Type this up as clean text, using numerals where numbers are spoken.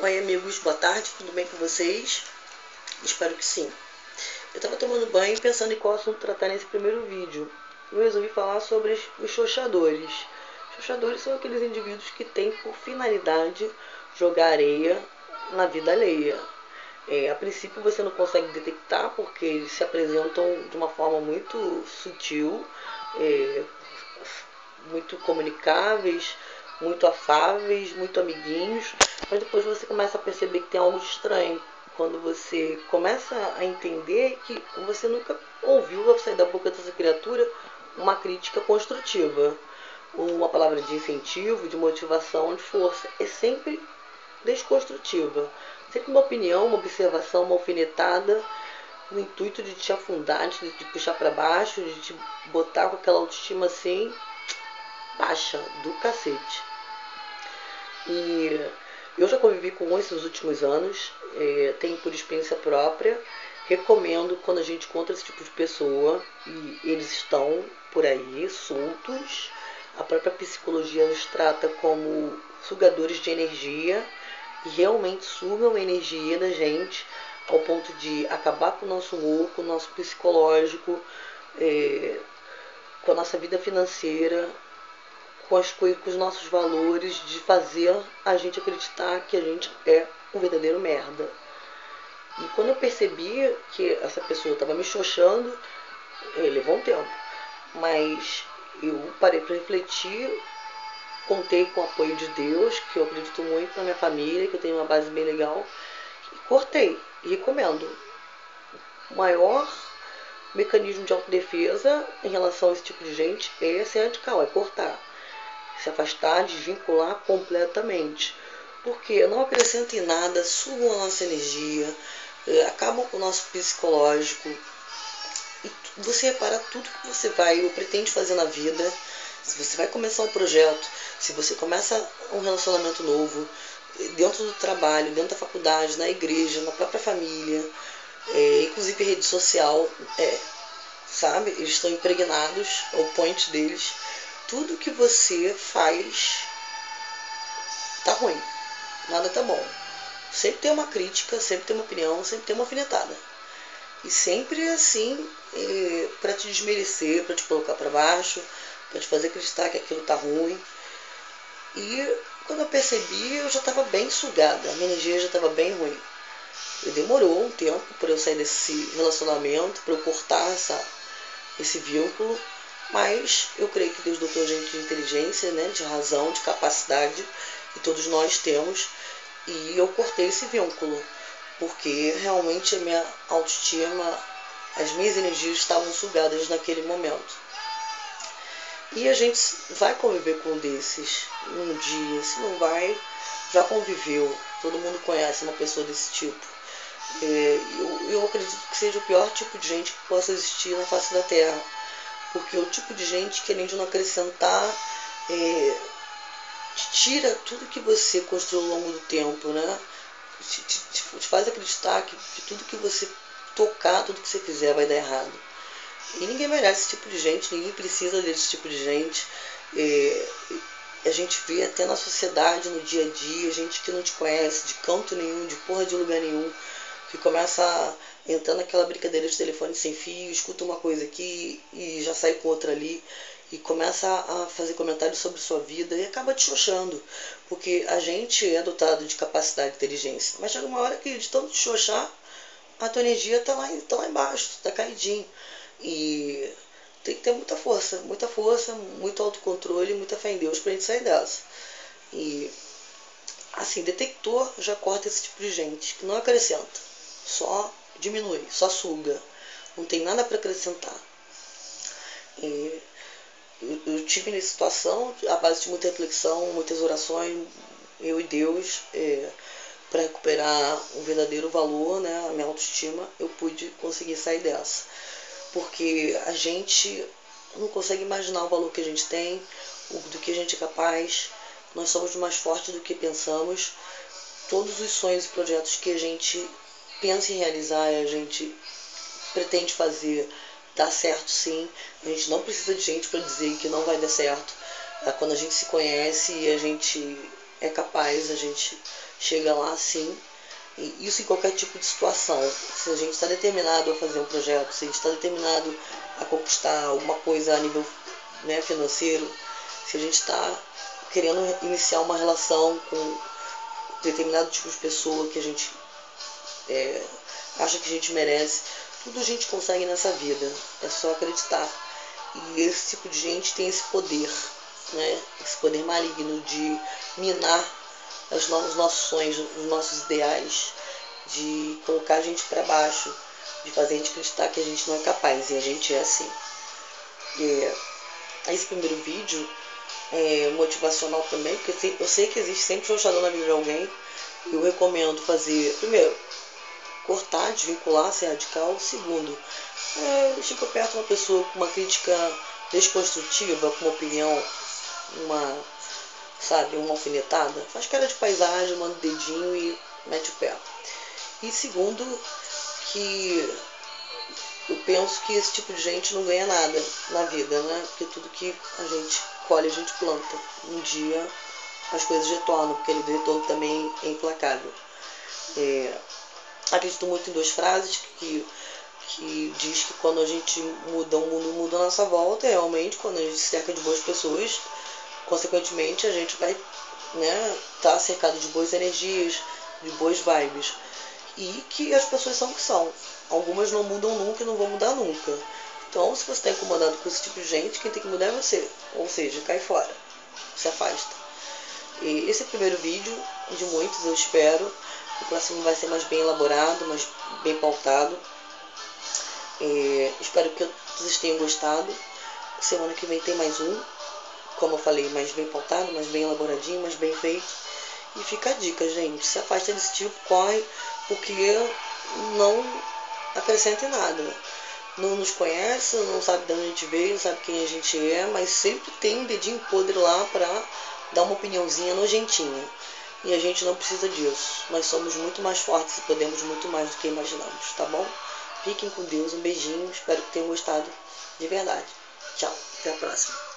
Oi amigos, boa tarde, tudo bem com vocês? Espero que sim. Eu estava tomando banho e pensando em qual assunto tratar nesse primeiro vídeo. Eu resolvi falar sobre os xoxadores. Xoxadores são aqueles indivíduos que têm por finalidade jogar areia na vida alheia. A princípio você não consegue detectar porque eles se apresentam de uma forma muito sutil, é, muito comunicáveis, muito afáveis, muito amiguinhos, mas depois você começa a perceber que tem algo estranho. Quando você começa a entender que você nunca ouviu sair da boca dessa criatura uma crítica construtiva, uma palavra de incentivo, de motivação, de força. É sempre desconstrutiva. Sempre uma opinião, uma observação, uma alfinetada, no intuito de te afundar, de te puxar para baixo, de te botar com aquela autoestima assim, baixa do cacete. E eu já convivi com esses últimos anos, tenho por experiência própria, recomendo quando a gente encontra esse tipo de pessoa e eles estão por aí soltos. A própria psicologia os trata como sugadores de energia e realmente sugam a energia da gente ao ponto de acabar com o nosso humor, com o nosso psicológico, com a nossa vida financeira, com as coisas, com os nossos valores, de fazer a gente acreditar que a gente é um verdadeiro merda. E quando eu percebi que essa pessoa estava me xoxando, levou um tempo, mas eu parei para refletir, contei com o apoio de Deus, que eu acredito muito na minha família, que eu tenho uma base bem legal, e cortei, e recomendo. O maior mecanismo de autodefesa em relação a esse tipo de gente é ser radical, é cortar, se afastar, desvincular completamente, porque não acrescenta em nada, sugam a nossa energia, acabam com o nosso psicológico. E você repara tudo que você vai ou pretende fazer na vida. Se você vai começar um projeto, se você começa um relacionamento novo, dentro do trabalho, dentro da faculdade, na igreja, na própria família, inclusive rede social, sabe? Eles estão impregnados ao point deles. Tudo que você faz tá ruim, nada tá bom. Sempre tem uma crítica, sempre tem uma opinião, sempre tem uma alfinetada. E sempre assim, para te desmerecer, para te colocar para baixo, para te fazer acreditar que aquilo tá ruim. E quando eu percebi, eu já estava bem sugada, a minha energia já estava bem ruim. E demorou um tempo para eu sair desse relacionamento, para eu cortar esse vínculo. Mas eu creio que Deus dotou a gente de inteligência, né, de razão, de capacidade, que todos nós temos. E eu cortei esse vínculo, porque realmente a minha autoestima, as minhas energias estavam sugadas naquele momento. E a gente vai conviver com um desses um dia, se não vai, já conviveu. Todo mundo conhece uma pessoa desse tipo. Eu acredito que seja o pior tipo de gente que possa existir na face da Terra. Porque é o tipo de gente que, além de não acrescentar, te tira tudo que você construiu ao longo do tempo, né? Te faz acreditar que tudo que você tocar, tudo que você fizer vai dar errado. E ninguém merece esse tipo de gente, ninguém precisa desse tipo de gente. A gente vê até na sociedade, no dia a dia, gente que não te conhece de canto nenhum, de porra de lugar nenhum, que começa a entrar naquela brincadeira de telefone sem fio, escuta uma coisa aqui e já sai com outra ali, e começa a fazer comentários sobre sua vida e acaba te xoxando, porque a gente é dotado de capacidade e inteligência, mas chega uma hora que de tanto te xoxar, a tua energia tá lá embaixo, tá caidinho, e tem que ter muita força, muito autocontrole, muita fé em Deus pra gente sair dessa. E assim, detector já corta esse tipo de gente, que não acrescenta, só diminui, só suga, não tem nada para acrescentar. Eu tive nessa situação à base de muita reflexão, muitas orações, eu e Deus, para recuperar um verdadeiro valor, né, a minha autoestima, eu pude conseguir sair dessa. Porque a gente não consegue imaginar o valor que a gente tem, do que a gente é capaz. Nós somos mais fortes do que pensamos. Todos os sonhos e projetos que a gente pensa em realizar e a gente pretende fazer, dá certo sim. A gente não precisa de gente para dizer que não vai dar certo. Quando a gente se conhece e a gente é capaz, a gente chega lá sim. E isso em qualquer tipo de situação. Se a gente está determinado a fazer um projeto, se a gente está determinado a conquistar alguma coisa a nível, né, financeiro, se a gente está querendo iniciar uma relação com determinado tipo de pessoa que a gente acha que a gente merece, tudo a gente consegue nessa vida. É só acreditar. E esse tipo de gente tem esse poder, né? Esse poder maligno de minar os nossos sonhos, os nossos ideais, de colocar a gente para baixo, de fazer a gente acreditar que a gente não é capaz, e a gente é assim. Esse primeiro vídeo é motivacional também, porque eu sei que existe sempre frustração na vida de alguém. Eu recomendo fazer, primeiro, cortar, desvincular, ser radical. Segundo, chega perto de uma pessoa com uma crítica desconstrutiva, com uma opinião, uma alfinetada, faz cara de paisagem, manda o dedinho e mete o pé. E segundo, que eu penso que esse tipo de gente não ganha nada na vida, né? Porque tudo que a gente colhe, a gente planta. Um dia as coisas retornam, porque o retorno também é implacável. Acredito muito em duas frases que diz que quando a gente muda, o mundo muda a nossa volta. E realmente, quando a gente se cerca de boas pessoas, consequentemente a gente vai, né, estar cercado de boas energias, de boas vibes. E que as pessoas são o que são. Algumas não mudam nunca e não vão mudar nunca. Então, se você está incomodado com esse tipo de gente, quem tem que mudar é você. Ou seja, cai fora. Se afasta. E esse é o primeiro vídeo de muitos, eu espero. O próximo vai ser mais bem elaborado, mais bem pautado. Espero que vocês tenham gostado. Semana que vem tem mais um. Como eu falei, mais bem pautado, mais bem elaboradinho, mais bem feito. E fica a dica, gente. Se afasta desse tipo, corre, porque não acrescenta em nada. Não nos conhece, não sabe de onde a gente veio, não sabe quem a gente é, mas sempre tem um dedinho podre lá pra dar uma opiniãozinha nojentinha. E a gente não precisa disso. Nós somos muito mais fortes e podemos muito mais do que imaginamos, tá bom? Fiquem com Deus, um beijinho, espero que tenham gostado de verdade. Tchau, até a próxima.